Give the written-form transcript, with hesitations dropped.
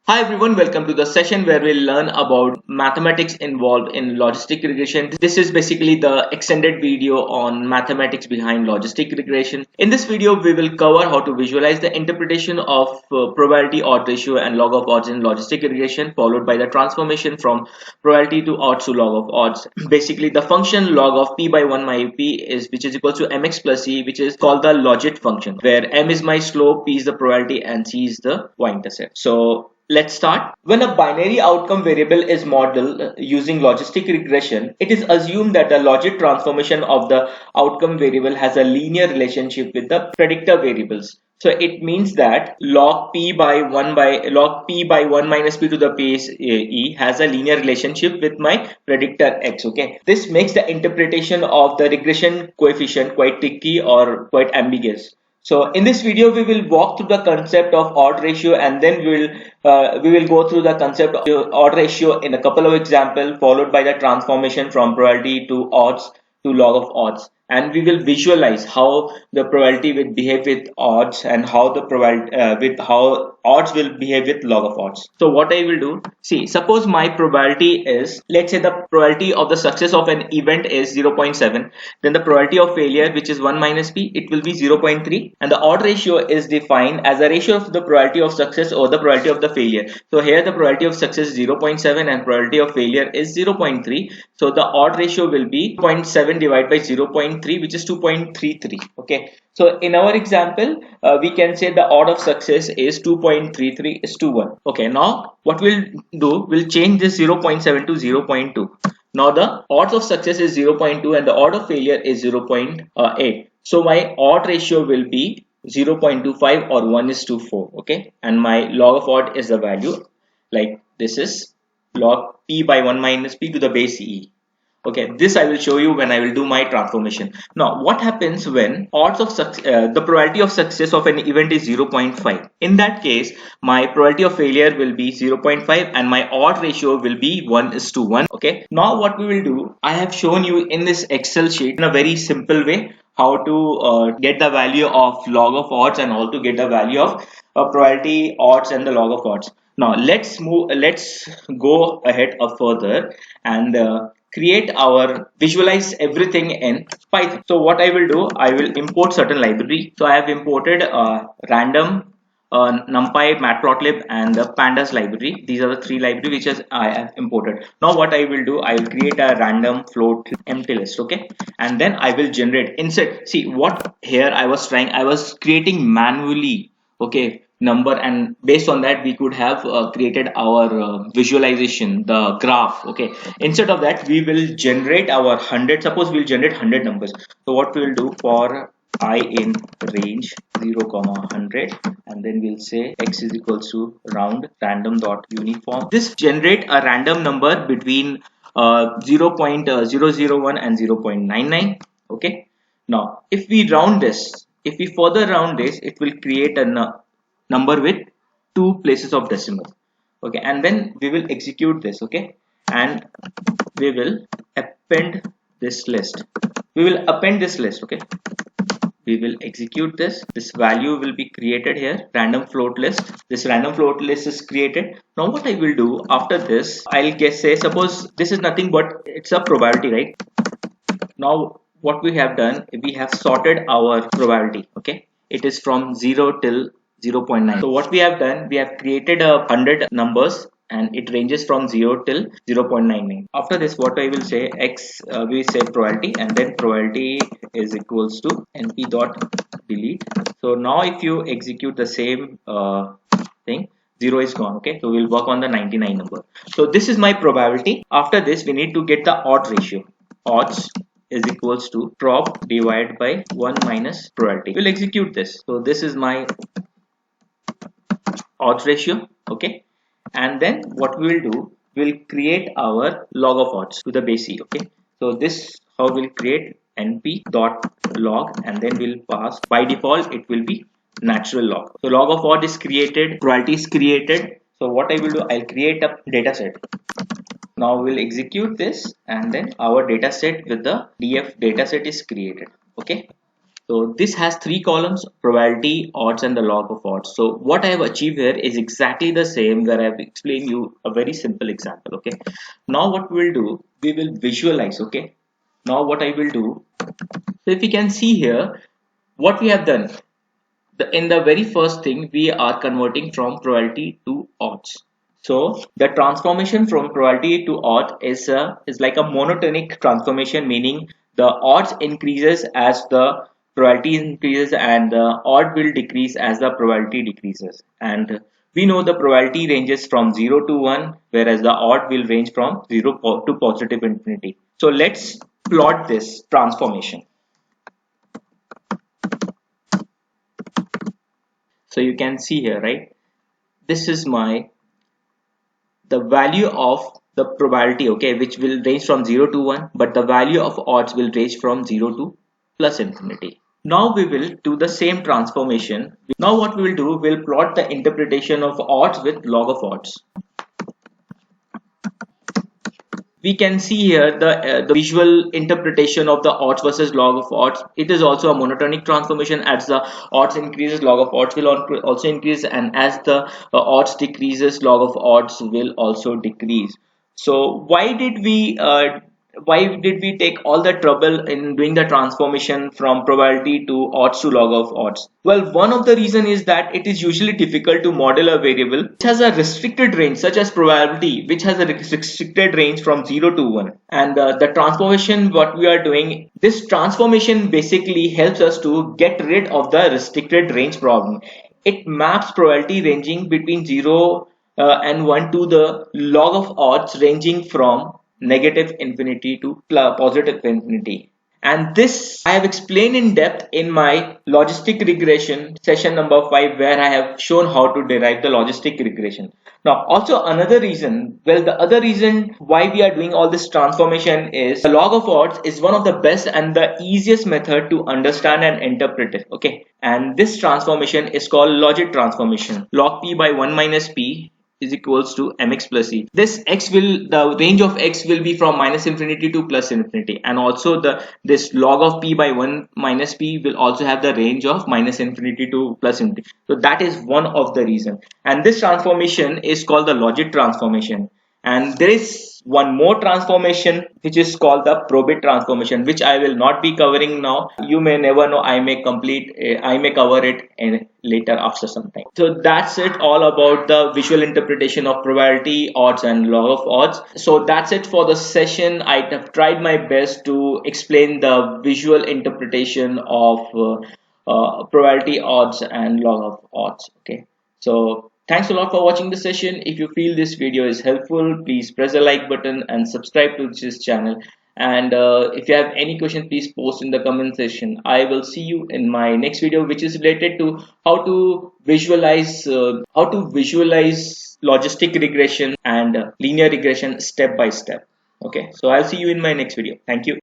Hi everyone, welcome to the session where we'll learn about mathematics involved in logistic regression. This is basically the extended video on mathematics behind logistic regression. In this video, we will cover how to visualize the interpretation of probability odd ratio and log of odds in logistic regression, followed by the transformation from probability to odds to log of odds. Basically, the function log of p by 1 my p is which is equal to mx plus c, which is called the Logit function, where m is my slope, p is the probability, and c is the y-intercept. So let's start. When a binary outcome variable is modeled using logistic regression, it is assumed that the Logit transformation of the outcome variable has a linear relationship with the predictor variables. So it means that log p by 1 minus p to the base e has a linear relationship with my predictor x. Okay, this makes the interpretation of the regression coefficient quite tricky or quite ambiguous. So in this video, we will walk through the concept of odd ratio, and then we will go through the concept of odd ratio in a couple of examples, followed by the transformation from probability to odds to log of odds, and we will visualize how the probability will behave with odds and how the probability how odds will behave with log of odds. So what I will do, see, suppose my probability is, let's say the probability of the success of an event is 0.7, then the probability of failure, which is 1 minus p, it will be 0.3, and the odd ratio is defined as a ratio of the probability of success over the probability of the failure. So here the probability of success is 0.7 and probability of failure is 0.3. So the odd ratio will be 0.7 divided by 0.3, which is 2.33. Okay, so in our example, we can say the odd of success is 2.33 is to 1. Okay, now what we'll do, we'll change this 0.7 to 0.2. Now the odds of success is 0.2 and the odd of failure is 0.8. So my odd ratio will be 0.25 or 1:4. Okay, and my log of odd is the value, like this is log p by 1 minus p to the base e. Okay, this I will show you when I will do my transformation. Now, what happens when odds of the probability of success of an event is 0.5? In that case, my probability of failure will be 0.5 and my odd ratio will be 1:1. Okay, now what we will do, I have shown you in this Excel sheet in a very simple way how to get the value of log of odds and how to get the value of probability odds and the log of odds. Now let's go ahead further and create our visualize everything in Python. So what I will do, I will import certain library. So I have imported random, numpy, matplotlib, and the pandas library. These are the three libraries which I have imported. Now what I will do, I will create a random float empty list. Okay, and then I will generate instead. See what here I was creating manually. Okay, number, and based on that we could have created our visualization, the graph. Okay, instead of that we will generate our 100. Suppose we'll generate 100 numbers. So what we'll do, for I in range 0, 100, and then we'll say x is equals to round random.uniform. This generate a random number between 0.001 and 0.99. Okay, now if we round this, if we further round this, it will create a number with 2 places of decimal. Okay, and then we will execute this. Okay, and we will append this list. Okay, we will execute this. This value will be created here, random float list. This random float list is created. Now what I will do after this, I'll say suppose this is nothing but it's a probability, right? Now what we have done, we have sorted our probability. Okay, it is from 0 till 0.9. So what we have done, we have created 100 numbers and it ranges from 0 till 0.99. After this, what I will say, x, we say probability, and then probability is equals to np.delete. So now if you execute the same thing, 0 is gone. Okay, so we'll work on the 99 number. So this is my probability. After this, we need to get the odd ratio. Odds is equals to prob divided by 1 minus probability. We'll execute this. So this is my odds ratio. Okay, and then what we will do, we'll create our log of odds to the base e. Okay, so this how we'll create np.log, and then we'll pass, by default it will be natural log. So log of odd is created, probability is created. So what I will do, I'll create a data set. Now we'll execute this, and then our data set with the df data set is created. Okay, So this has three columns: probability, odds, and the log of odds. So what I have achieved here is exactly the same where I have explained you a very simple example. Okay. Now what we will do, we will visualize. Okay. Now what I will do, so if you can see here, what we have done, in the very first thing, we are converting from probability to odds. So the transformation from probability to odd is like a monotonic transformation, meaning the odds increases as the probability increases and the odd will decrease as the probability decreases. And we know the probability ranges from 0 to 1, whereas the odd will range from 0 to positive infinity. So let's plot this transformation. So you can see here, right? This is the value of the probability, okay, which will range from 0 to 1, but the value of odds will range from 0 to plus infinity. Now we will do the same transformation. Now what we will do, we'll plot the interpretation of odds with log of odds. We can see here the visual interpretation of the odds versus log of odds. It is also a monotonic transformation. As the odds increases, log of odds will also increase, and as the odds decreases, log of odds will also decrease. So why did we take all the trouble in doing the transformation from probability to odds to log of odds? Well, one of the reason is that it is usually difficult to model a variable which has a restricted range, such as probability, which has a restricted range from 0 to 1. And the transformation what we are doing, this transformation basically helps us to get rid of the restricted range problem. It maps probability ranging between 0 and 1 to the log of odds ranging from negative infinity to positive infinity. And this I have explained in depth in my logistic regression session number 5, where I have shown how to derive the logistic regression. Now also another reason, well, the other reason why we are doing all this transformation is the log of odds is one of the best and the easiest method to understand and interpret it. Okay, and this transformation is called Logit transformation. Log p by 1 minus p is equals to mx plus e. The range of x will be from minus infinity to plus infinity, and also this log of p by 1 minus p will also have the range of minus infinity to plus infinity. So that is one of the reason, and this transformation is called the Logit transformation. And there is one more transformation which is called the Probate transformation, which I will not be covering now. You may never know, I may cover it later after some time. So that's it all about the visual interpretation of probability, odds, and log of odds. So that's it for the session. I have tried my best to explain the visual interpretation of probability, odds, and log of odds. Okay, so thanks a lot for watching the session. If you feel this video is helpful, please press the like button and subscribe to this channel. And if you have any question, please post in the comment section. I will see you in my next video, which is related to how to visualize logistic regression and linear regression step by step. Okay, so I'll see you in my next video. Thank you.